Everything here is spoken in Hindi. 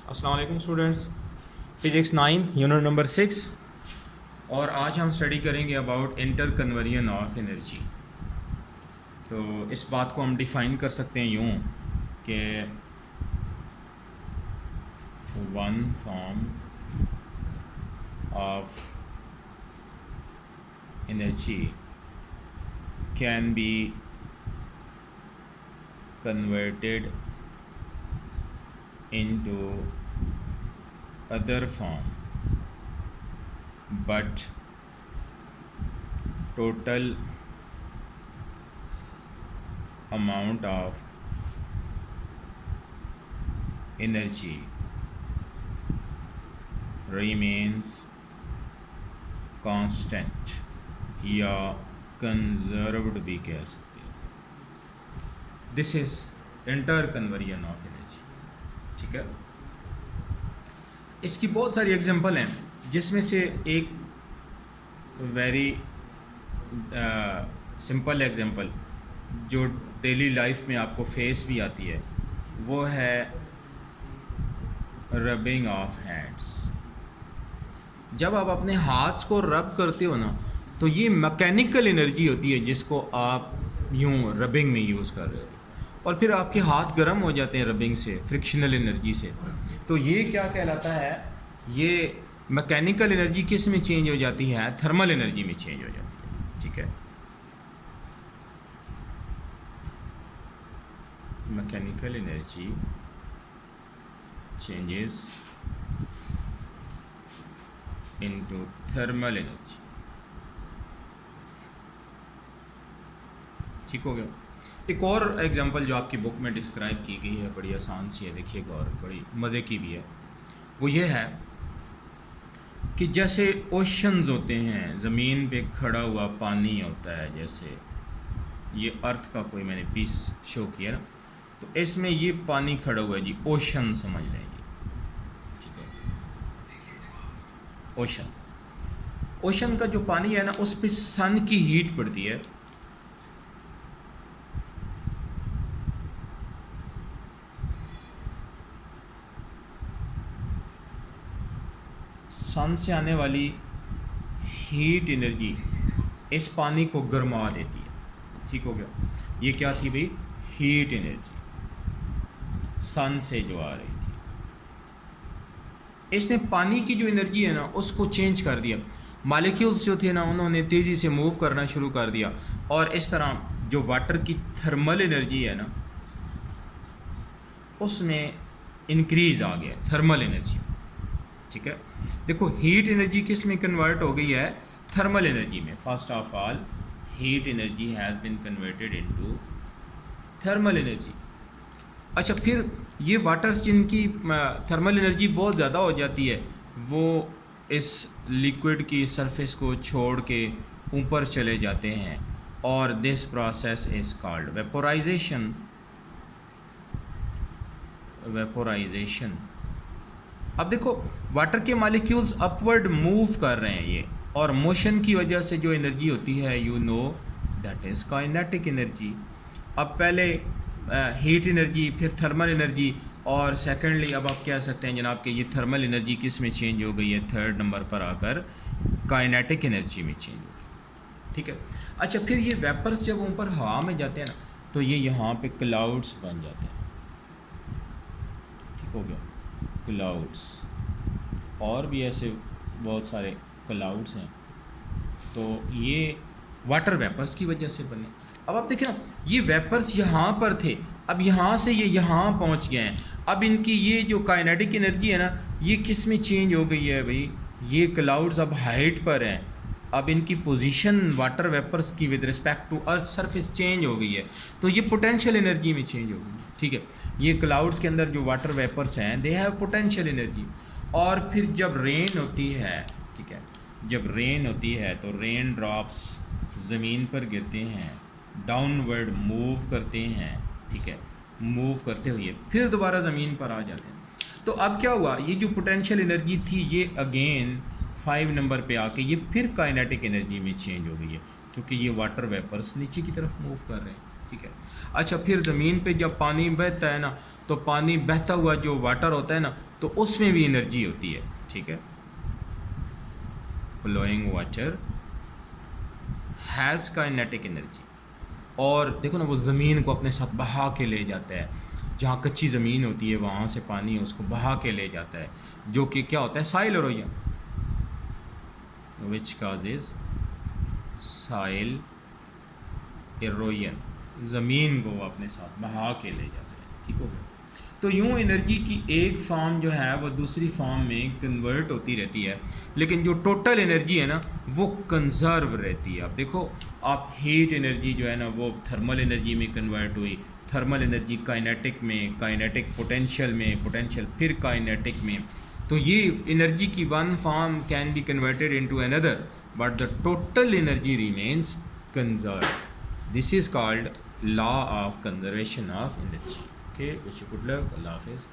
अस्सलाम वालेकुम स्टूडेंट्स, फिज़िक्स 9 यूनिट नंबर 6 और आज हम स्टडी करेंगे about inter conversion of energy. तो इस बात को हम डिफ़ाइन कर सकते हैं यूँ कि one form of energy can be converted into other form, but total amount of energy remains constant या conserved भी कह सकते हैं। This is inter conversion of energy. ठीक है, इसकी बहुत सारी एग्जांपल हैं, जिसमें से एक वेरी सिंपल एग्जांपल जो डेली लाइफ में आपको फेस भी आती है वो है रबिंग ऑफ हैंड्स। जब आप अपने हाथ को रब करते हो ना, तो ये मैकेनिकल एनर्जी होती है जिसको आप यूँ रबिंग में यूज़ कर रहे हो, और फिर आपके हाथ गर्म हो जाते हैं रबिंग से, फ्रिक्शनल एनर्जी से। तो ये क्या कहलाता है, ये मैकेनिकल एनर्जी किस में चेंज हो जाती है? थर्मल एनर्जी में चेंज हो जाती है। ठीक है, mechanical energy changes into thermal energy. ठीक हो गया। एक और एग्जांपल जो आपकी बुक में डिस्क्राइब की गई है, बड़ी आसान सी है, देखिएगा, और बड़ी मज़े की भी है। वो ये है कि जैसे ओशंस होते हैं, ज़मीन पे खड़ा हुआ पानी होता है, जैसे ये अर्थ का कोई मैंने पीस शो किया ना, तो इसमें ये पानी खड़ा हुआ है जी, ओशन समझ लें जी। ठीक है, ओशन, ओशन का जो पानी है ना, उस पर सन की हीट पड़ती है। सन से आने वाली हीट एनर्जी इस पानी को गर्मा देती है। ठीक हो गया, ये क्या थी भाई? हीट एनर्जी सन से जो आ रही थी। इसने पानी की जो एनर्जी है ना उसको चेंज कर दिया। मॉलिक्यूल्स जो थे ना, उन्होंने तेज़ी से मूव करना शुरू कर दिया, और इस तरह जो वाटर की थर्मल एनर्जी है ना उसमें इंक्रीज आ गया, थर्मल एनर्जी। ठीक है, देखो हीट एनर्जी किस में कन्वर्ट हो गई है? थर्मल एनर्जी में। First of all heat energy has been converted into thermal energy. अच्छा, फिर ये वाटर्स जिनकी थर्मल एनर्जी बहुत ज़्यादा हो जाती है, वो इस लिक्विड की सरफेस को छोड़ के ऊपर चले जाते हैं, और this process is called vaporisation. Vaporisation. अब देखो, वाटर के मॉलिक्यूल्स अपवर्ड मूव कर रहे हैं ये, और मोशन की वजह से जो एनर्जी होती है, you know that is kinetic energy. अब पहले हीट एनर्जी, फिर थर्मल एनर्जी, और सेकेंडली अब आप कह सकते हैं जनाब कि ये थर्मल एनर्जी किस में चेंज हो गई है? थर्ड नंबर पर आकर काइनेटिक एनर्जी में चेंज हो गई। ठीक है, अच्छा, फिर ये वेपर्स जब ऊपर हवा में जाते हैं ना, तो ये यहाँ पे क्लाउड्स बन जाते हैं। ठीक हो गया, क्लाउड्स, और भी ऐसे बहुत सारे क्लाउड्स हैं, तो ये वाटर वेपर्स की वजह से बने। अब आप देखें ना, ये वेपर्स यहाँ पर थे, अब यहाँ से ये यहाँ पहुँच गए हैं। अब इनकी ये जो काइनेटिक एनर्जी है ना, ये किस में चेंज हो गई है भाई? ये क्लाउड्स अब हाइट पर हैं, अब इनकी पोजीशन वाटर वेपर्स की with respect to earth surface change हो गई है, तो ये पोटेंशियल एनर्जी में चेंज हो गई। ठीक है, ये क्लाउड्स के अंदर जो वाटर वेपर्स हैं, दे हैव पोटेंशियल एनर्जी। और फिर जब रेन होती है, ठीक है, जब रेन होती है तो रेन ड्रॉप्स ज़मीन पर गिरते हैं, डाउनवर्ड मूव करते हैं। ठीक है, मूव करते हुए फिर दोबारा ज़मीन पर आ जाते हैं। तो अब क्या हुआ, ये जो पोटेंशियल एनर्जी थी, ये अगेन 5 नंबर पे आके ये फिर काइनेटिक एनर्जी में चेंज हो गई है, क्योंकि ये वाटर वेपर्स नीचे की तरफ मूव कर रहे हैं। ठीक है, अच्छा, फिर ज़मीन पे जब पानी बहता है ना, तो पानी बहता हुआ जो वाटर होता है ना, तो तो उसमें भी एनर्जी होती है, ठीक है। Flowing water has kinetic energy. और देखो ना, वो ज़मीन को अपने साथ बहा के ले जाता है, जहाँ कच्ची ज़मीन होती है वहाँ से पानी उसको बहा के ले जाता है, जो कि क्या होता है, साइल इरोजन, विच काजेज साइल इरोजन। ज़मीन को वो अपने साथ बहा के ले जाता है, ठीक हो गया। तो यूँ एनर्जी की एक फॉर्म जो है वो दूसरी फॉर्म में कन्वर्ट होती रहती है, लेकिन जो टोटल एनर्जी है ना वो कंजर्व रहती है। अब देखो, आप हीट एनर्जी जो है ना वो थर्मल एनर्जी में कन्वर्ट हुई, थर्मल एनर्जी काइनेटिक में, काइनेटिक पोटेंशियल में, पोटेंशियल फिर काइनेटिक में। तो ये एनर्जी की one form can be converted into another, but the total energy remains conserve. This is called law of conservation of energy. Okay, wish you good luck. Allah Hafiz.